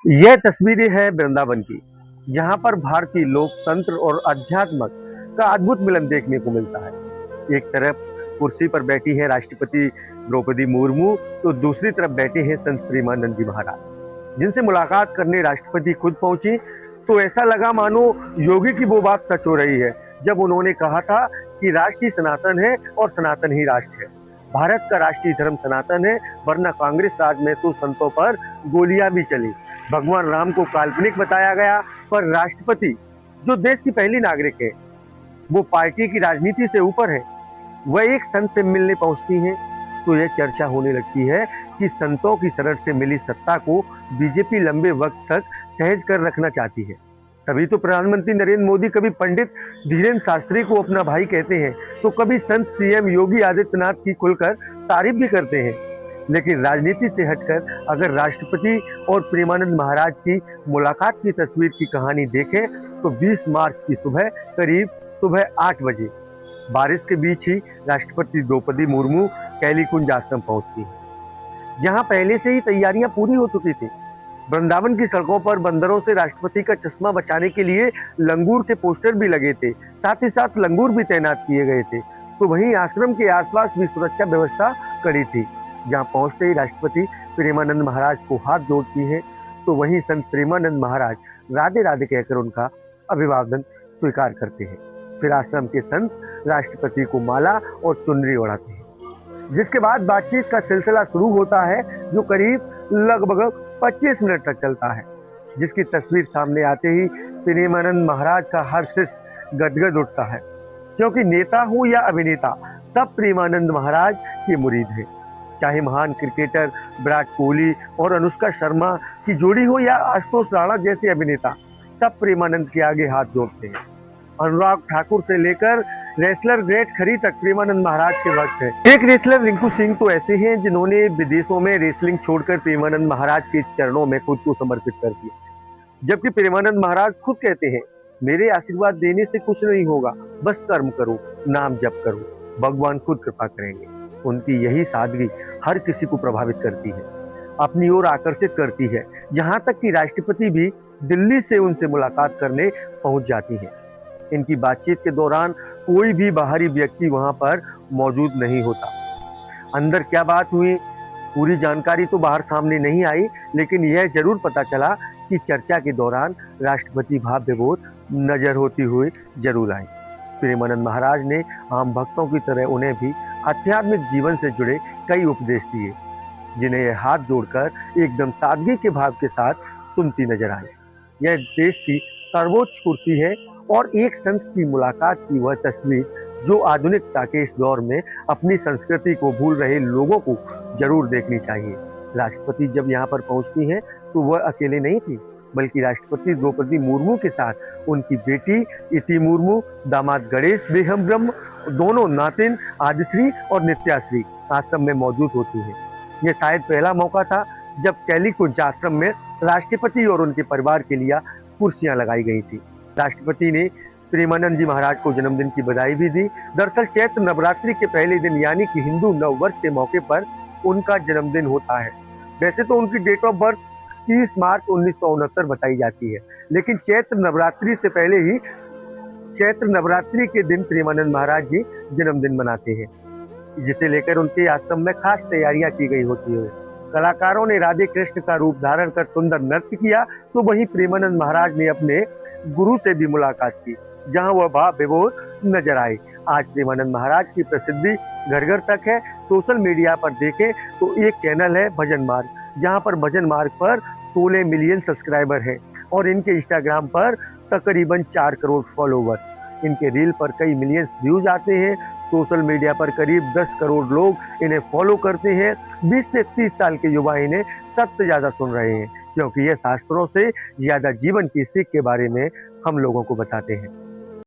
यह तस्वीरें हैं वृंदावन की, जहाँ पर भारतीय लोकतंत्र और अध्यात्म का अद्भुत मिलन देखने को मिलता है। एक तरफ कुर्सी पर बैठी है राष्ट्रपति द्रौपदी मुर्मू, तो दूसरी तरफ बैठे हैं संत प्रेमानंद जी महाराज, जिनसे मुलाकात करने राष्ट्रपति खुद पहुंची। तो ऐसा लगा मानो योगी की वो बात सच हो रही है, जब उन्होंने कहा था कि राष्ट्र ही सनातन है और सनातन ही राष्ट्र है। भारत का राष्ट्रीय धर्म सनातन है, वरना कांग्रेस राज में तो संतों पर गोलियां भी चली। भगवान राम को काल्पनिक बताया गया, पर राष्ट्रपति जो देश की पहली नागरिक है, वो पार्टी की राजनीति से ऊपर है। वह एक संत से मिलने पहुंचती हैं, तो यह चर्चा होने लगती है कि संतों की शरण से मिली सत्ता को बीजेपी लंबे वक्त तक सहज कर रखना चाहती है। तभी तो प्रधानमंत्री नरेंद्र मोदी कभी पंडित धीरेन्द्र शास्त्री को अपना भाई कहते हैं, तो कभी संत सीएम योगी आदित्यनाथ की खुलकर तारीफ भी करते हैं। लेकिन राजनीति से हटकर अगर राष्ट्रपति और प्रेमानंद महाराज की मुलाकात की तस्वीर की कहानी देखें, तो 20 मार्च की सुबह करीब सुबह 8 बजे बारिश के बीच ही राष्ट्रपति द्रौपदी मुर्मू कैलीकुंज आश्रम पहुंचती है, जहां पहले से ही तैयारियां पूरी हो चुकी थी। वृंदावन की सड़कों पर बंदरों से राष्ट्रपति का चश्मा बचाने के लिए लंगूर के पोस्टर भी लगे थे, साथ ही साथ लंगूर भी तैनात किए गए थे। तो वहीं आश्रम के आसपास भी सुरक्षा व्यवस्था कड़ी थी। जहां पहुंचते ही राष्ट्रपति प्रेमानंद महाराज को हाथ जोड़ती हैं, तो वहीं संत प्रेमानंद महाराज राधे राधे कहकर उनका अभिवादन स्वीकार करते हैं। फिर आश्रम के संत राष्ट्रपति को माला और चुनरी ओढ़ाते हैं, जिसके बाद बातचीत का सिलसिला शुरू होता है, जो करीब लगभग 25 मिनट तक चलता है। जिसकी तस्वीर सामने आते ही प्रेमानंद महाराज का हर शिष्य गदगद उठता है, क्योंकि नेता हो या अभिनेता, सब प्रेमानंद महाराज के मुरीद हैं। चाहे महान क्रिकेटर विराट कोहली और अनुष्का शर्मा की जोड़ी हो या आशुतोष राणा जैसे अभिनेता, सब प्रेमानंद के आगे हाथ जोड़ते हैं। अनुराग ठाकुर से लेकर रेसलर ग्रेट खरी तक प्रेमानंद महाराज के भक्त हैं। एक रेसलर रिंकू सिंह तो ऐसे हैं जिन्होंने विदेशों में रेसलिंग छोड़कर प्रेमानंद महाराज के चरणों में खुद को समर्पित कर दिया, जबकि प्रेमानंद महाराज खुद कहते हैं, मेरे आशीर्वाद देने से कुछ नहीं होगा, बस कर्म करो, नाम जप करो, भगवान खुद कृपा करेंगे। उनकी यही सादगी हर किसी को प्रभावित करती है, अपनी ओर आकर्षित करती है। यहाँ तक कि राष्ट्रपति भी दिल्ली से उनसे मुलाकात करने पहुंच जाती है। इनकी बातचीत के दौरान कोई भी बाहरी व्यक्ति वहां पर मौजूद नहीं होता। अंदर क्या बात हुई, पूरी जानकारी तो बाहर सामने नहीं आई, लेकिन यह जरूर पता चला कि चर्चा के दौरान राष्ट्रपति भाव विभोर नजर होती हुई जरूर आई। प्रेमानंद महाराज ने आम भक्तों की तरह उन्हें भी आध्यात्मिक जीवन से जुड़े कई उपदेश दिए, जिन्हें यह हाथ जोड़कर एकदम सादगी के भाव के साथ सुनती नजर आई। यह देश की सर्वोच्च कुर्सी है और एक संत की मुलाकात की वह तस्वीर, जो आधुनिकता के इस दौर में अपनी संस्कृति को भूल रहे लोगों को जरूर देखनी चाहिए। राष्ट्रपति जब यहाँ पर पहुंचती हैं, तो वह अकेले नहीं थी, बल्कि राष्ट्रपति द्रौपदी मुर्मू के साथ उनकी बेटी इति मुर्मू, दामाद गणेश बेहम ब्रह्म, दोनों नातिन आदिश्री और नित्याश्री आश्रम में मौजूद होती है। यह शायद पहला मौका था जब कैलीकुंज आश्रम में राष्ट्रपति और उनके परिवार के लिए कुर्सियां लगाई गई थी। राष्ट्रपति ने प्रेमानंद जी महाराज को जन्मदिन की बधाई भी दी। दरअसल चैत्र नवरात्रि के पहले दिन, यानी कि हिंदू नव वर्ष के मौके पर उनका जन्मदिन होता है। वैसे तो उनकी डेट ऑफ बर्थ 30 मार्च 1969 बताई जाती है, लेकिन चैत्र नवरात्रि से पहले ही चैत्र नवरात्रि के दिन प्रेमानंद महाराज जी जन्मदिन मनाते हैं, जिसे लेकर उनके आश्रम में खास तैयारियां की गई होती है। कलाकारों ने राधे कृष्ण का रूप धारण कर सुंदर नृत्य किया, तो वहीं प्रेमानंद महाराज ने अपने गुरु से भी मुलाकात की, जहां वह भाव विभोर नजर आए। आज प्रेमानंद महाराज की प्रसिद्धि घर घर तक है। सोशल मीडिया पर देखें तो एक चैनल है भजन मार्ग, जहां पर भजन मार्ग पर 16 मिलियन सब्सक्राइबर हैं और इनके इंस्टाग्राम पर तकरीबन 4 करोड़ फॉलोवर्स। इनके रील पर कई मिलियंस व्यूज आते हैं। सोशल मीडिया पर करीब 10 करोड़ लोग इन्हें फॉलो करते हैं। 20 से 30 साल के युवा इन्हें सबसे ज्यादा सुन रहे हैं, क्योंकि यह शास्त्रों से ज्यादा जीवन की सीख के बारे में हम लोगों को बताते हैं।